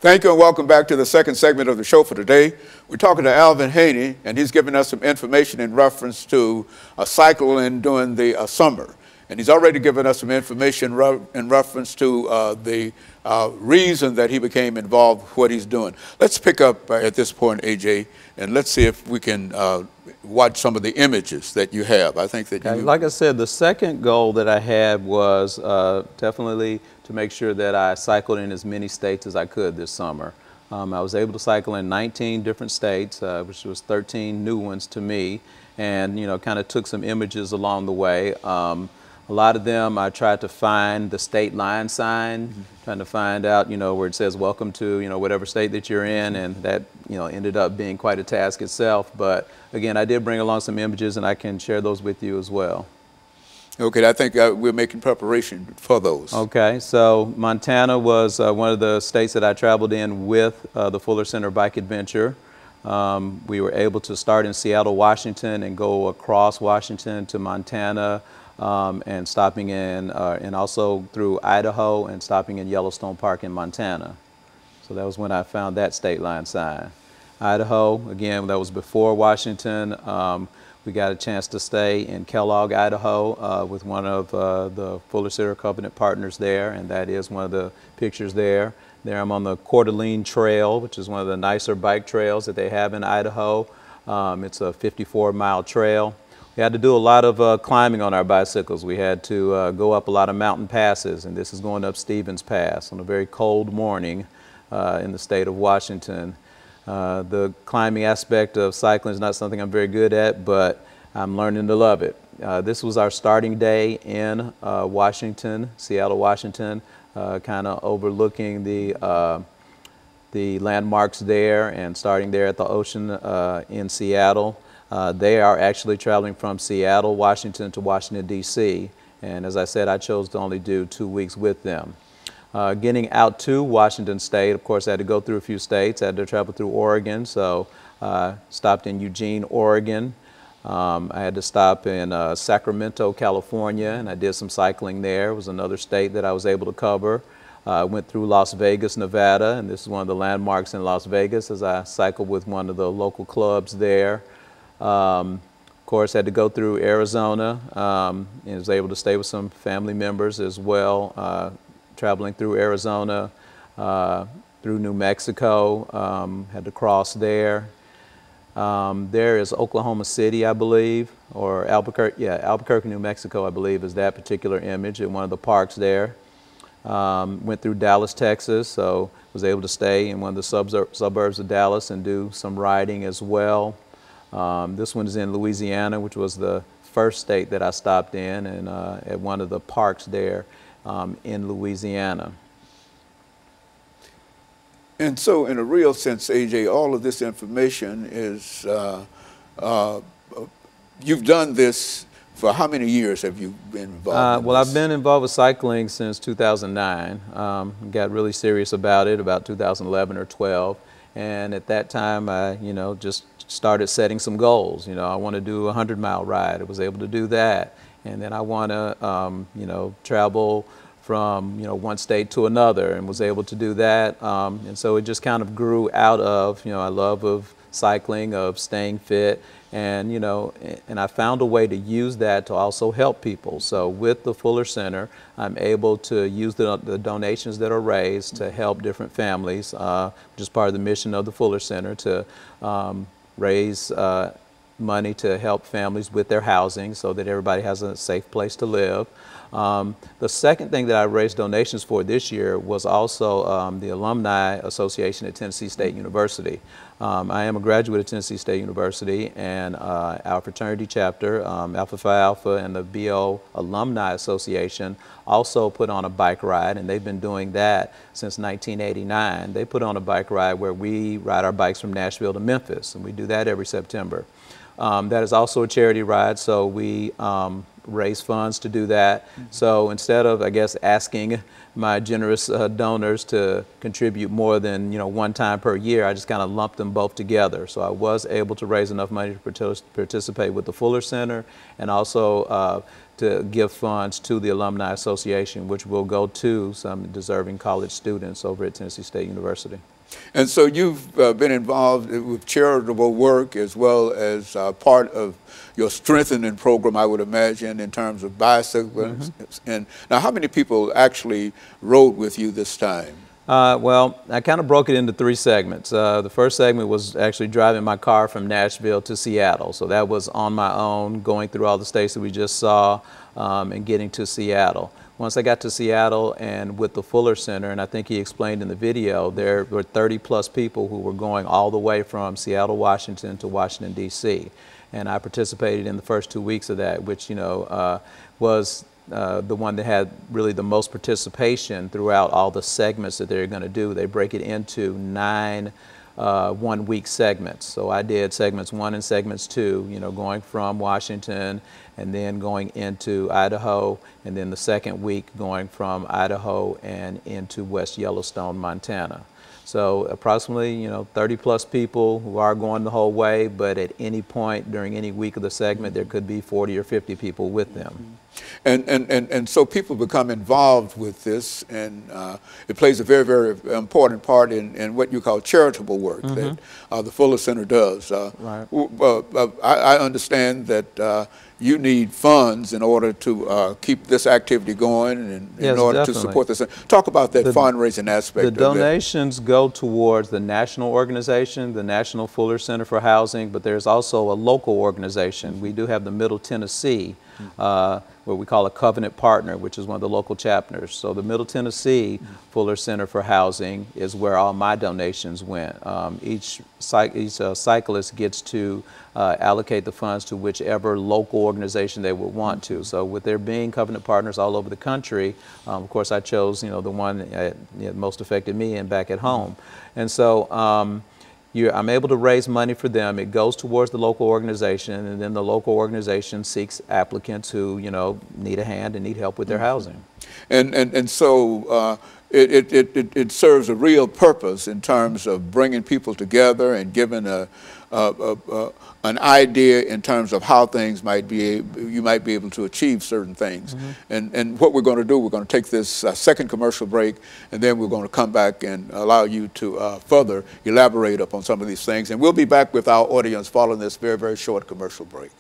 Thank you and welcome back to the second segment of the show for today. We're talking to Alvin Haney, and he's giving us some information in reference to cycling during the summer. And he's already given us some information in reference to the reason that he became involved with what he's doing. Let's pick up at this point, AJ, and let's see if we can watch some of the images that you have. I think that Like I said, the second goal that I had was definitely to make sure that I cycled in as many states as I could this summer. I was able to cycle in 19 different states, which was 13 new ones to me, and kind of took some images along the way. A lot of them I tried to find the state line sign, trying to find out where it says welcome to whatever state that you're in, and that ended up being quite a task itself. But again, I did bring along some images, and I can share those with you as well. Okay, I think we're making preparation for those. Okay, so Montana was one of the states that I traveled in with the Fuller Center Bike Adventure. We were able to start in Seattle, Washington, and go across Washington to Montana, and stopping in, and also through Idaho and stopping in Yellowstone Park in Montana. So that was when I found that state line sign. Idaho, again, that was before Washington. We got a chance to stay in Kellogg, Idaho, with one of the Fuller Center Covenant partners there, and that is one of the pictures there. There I'm on the Coeur d'Alene Trail, which is one of the nicer bike trails that they have in Idaho. It's a 54-mile trail. We had to do a lot of climbing on our bicycles. We had to go up a lot of mountain passes, and this is going up Stevens Pass on a very cold morning in the state of Washington. The climbing aspect of cycling is not something I'm very good at, but I'm learning to love it. This was our starting day in Washington, Seattle, Washington, kind of overlooking the landmarks there and starting there at the ocean in Seattle. They are actually traveling from Seattle, Washington to Washington, D.C. And as I said, I chose to only do 2 weeks with them. Getting out to Washington State, of course, I had to go through a few states. I had to travel through Oregon, so stopped in Eugene, Oregon. I had to stop in Sacramento, California, and I did some cycling there. It was another state that I was able to cover. I went through Las Vegas, Nevada, and this is one of the landmarks in Las Vegas as I cycled with one of the local clubs there. Of course, I had to go through Arizona, and was able to stay with some family members as well, traveling through Arizona, through New Mexico, had to cross there. There is Oklahoma City, I believe, or Albuquerque, yeah, Albuquerque, New Mexico, I believe, is that particular image in one of the parks there. Went through Dallas, Texas, so was able to stay in one of the suburbs of Dallas and do some riding as well. This one is in Louisiana, which was the first state that I stopped in, and at one of the parks there in Louisiana. And so in a real sense, AJ, all of this information is, you've done this for how many years have you been involved in Well, this? I've been involved with cycling since 2009. Got really serious about it about 2011 or 12. And at that time, I, just started setting some goals. I want to do a 100-mile ride. I was able to do that. And then I want to, travel from, one state to another, and was able to do that. And so it just kind of grew out of, a love of cycling, of staying fit. And, and I found a way to use that to also help people. So with the Fuller Center, I'm able to use the donations that are raised to help different families, which is part of the mission of the Fuller Center, to raise money to help families with their housing so that everybody has a safe place to live. The second thing that I raised donations for this year was also the Alumni Association at Tennessee State University. I am a graduate of Tennessee State University, and our fraternity chapter, Alpha Phi Alpha, and the BO Alumni Association also put on a bike ride, and they've been doing that since 1989. They put on a bike ride where we ride our bikes from Nashville to Memphis, and we do that every September. That is also a charity ride, so we raise funds to do that. So instead of, I guess, asking my generous donors to contribute more than, one time per year, I just kind of lumped them both together. So I was able to raise enough money to participate with the Fuller Center, and also to give funds to the Alumni Association, which will go to some deserving college students over at Tennessee State University. And so you've been involved with charitable work as well as part of your strengthening program, I would imagine, in terms of bicycles. And now, how many people actually rode with you this time? Well, I kind of broke it into 3 segments. The first segment was actually driving my car from Nashville to Seattle. So that was on my own, going through all the states that we just saw and getting to Seattle. Once I got to Seattle and with the Fuller Center, and I think he explained in the video, there were 30+ people who were going all the way from Seattle, Washington to Washington, D.C. And I participated in the first 2 weeks of that, which, was the one that had really the most participation throughout all the segments that they're going to do. They break it into 9 one-week segments. So I did segments 1 and segments 2, going from Washington and then going into Idaho, and then the second week going from Idaho and into West Yellowstone, Montana. So approximately, 30+ people who are going the whole way, but at any point during any week of the segment, there could be 40 or 50 people with them. And so people become involved with this, and it plays a very, very important part in what you call charitable work that the Fuller Center does. Right. I understand that you need funds in order to keep this activity going and Yes, in order definitely. to support this. Talk about that fundraising aspect The of it. donations go towards the national organization, the National Fuller Center for Housing, but there's also a local organization. We do have the Middle Tennessee, what we call a covenant partner, which is one of the local chapters. So the Middle Tennessee Fuller Center for Housing is where all my donations went. Each cyclist gets to allocate the funds to whichever local organization they would want to. So with there being covenant partners all over the country, of course I chose the one that most affected me and back at home. And so I'm able to raise money for them. It goes towards the local organization, and then the local organization seeks applicants who need a hand and need help with their housing. And so it serves a real purpose in terms of bringing people together and giving an idea in terms of how things you might be able to achieve certain things. And what we're going to do, we're going to take this second commercial break, and then we're going to come back and allow you to further elaborate upon some of these things. And we'll be back with our audience following this very, very short commercial break.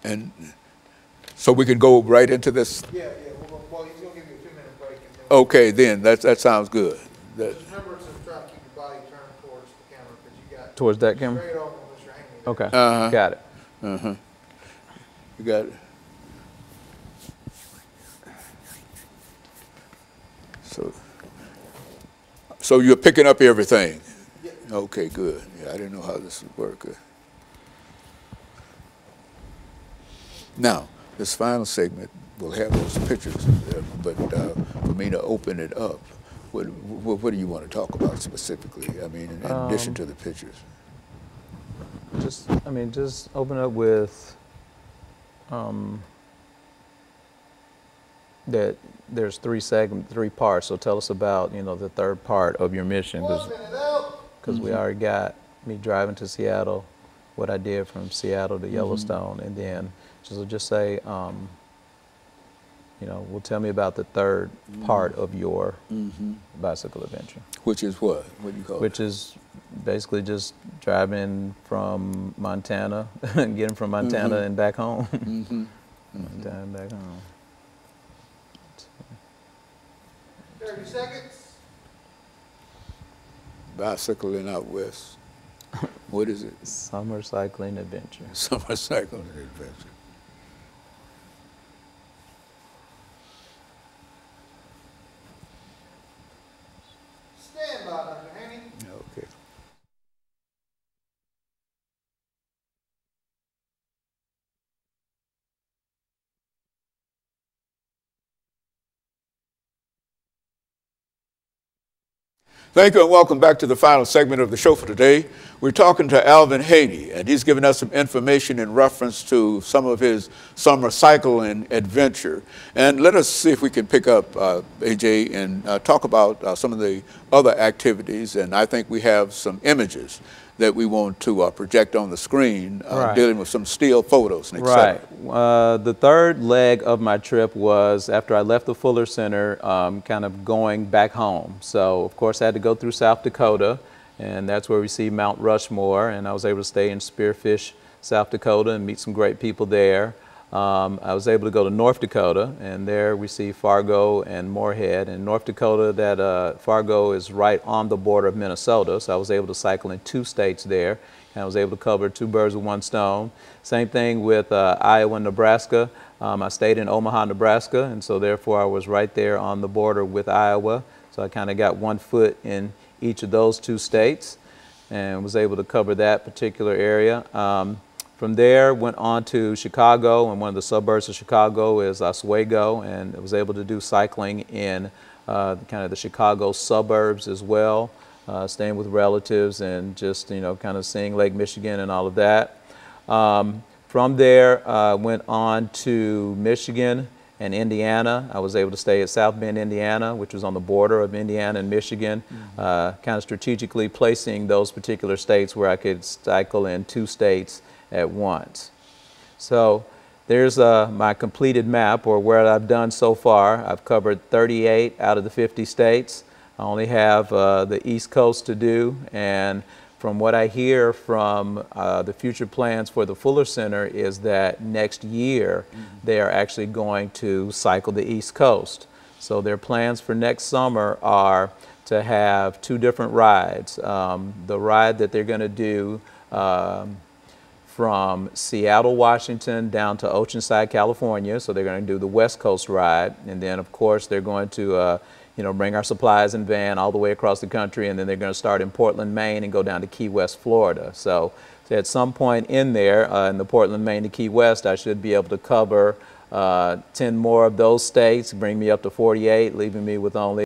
And so we can go right into this? Yeah. Well, he's going to give you a 2-minute break. And then Okay, then. That sounds good. just remember to try to keep your body turned towards the camera, because you got Towards that camera? straight on Mr. Haney there. Okay, got it. You got it. So you're picking up everything? Yeah. Okay, good. Yeah, I didn't know how this would work. Now, this final segment will have those pictures, but for me to open it up, what do you want to talk about specifically? I mean, in addition to the pictures. Just open up with that there's 3 parts. So tell us about, the third part of your mission, because we already got me driving to Seattle, what I did from Seattle to Yellowstone, and then just say, well, tell me about the third part of your bicycle adventure. Which is what? What do you call it? Which is basically just driving from Montana, getting from Montana and back home. Montana and back home. 30 seconds. Bicycling out west. What is it? Summer cycling adventure. Summer cycling adventure. Stand by, Dr. Haney. Thank you and welcome back to the final segment of the show for today. We're talking to Alvin Haney, and he's giving us some information in reference to some of his summer cycling adventure. And let us see if we can pick up, AJ, and talk about some of the other activities. And I think we have some images that we want to project on the screen, dealing with some still photos and et cetera. Right. The third leg of my trip was after I left the Fuller Center, kind of going back home. So, of course, I had to go through South Dakota, and that's where we see Mount Rushmore, and I was able to stay in Spearfish, South Dakota, and meet some great people there. I was able to go to North Dakota, and there we see Fargo and Moorhead. In North Dakota, that Fargo is right on the border of Minnesota, so I was able to cycle in 2 states there, and I was able to cover 2 birds with 1 stone. Same thing with Iowa and Nebraska. I stayed in Omaha, Nebraska, and so therefore I was right there on the border with Iowa, so I kind of got 1 foot in each of those 2 states and was able to cover that particular area. From there, went on to Chicago, and one of the suburbs of Chicago is Oswego, and I was able to do cycling in kind of the Chicago suburbs as well, staying with relatives and just, you know, kind of seeing Lake Michigan and all of that. From there, went on to Michigan and Indiana. I was able to stay at South Bend, Indiana, which was on the border of Indiana and Michigan, kind of strategically placing those particular states where I could cycle in 2 states at once. So there's my completed map, or where I've done so far. I've covered 38 out of the 50 states. I only have the East Coast to do, and from what I hear from the future plans for the Fuller Center is that next year they are actually going to cycle the East Coast. So their plans for next summer are to have 2 different rides. The ride that they're going to do from Seattle, Washington down to Oceanside, California. So they're going to do the West Coast ride, and then of course they're going to you know, bring our supplies in van all the way across the country, and then they're going to start in Portland, Maine, and go down to Key West, Florida. So at some point in there, in the Portland, Maine to Key West, I should be able to cover 10 more of those states, bring me up to 48, leaving me with only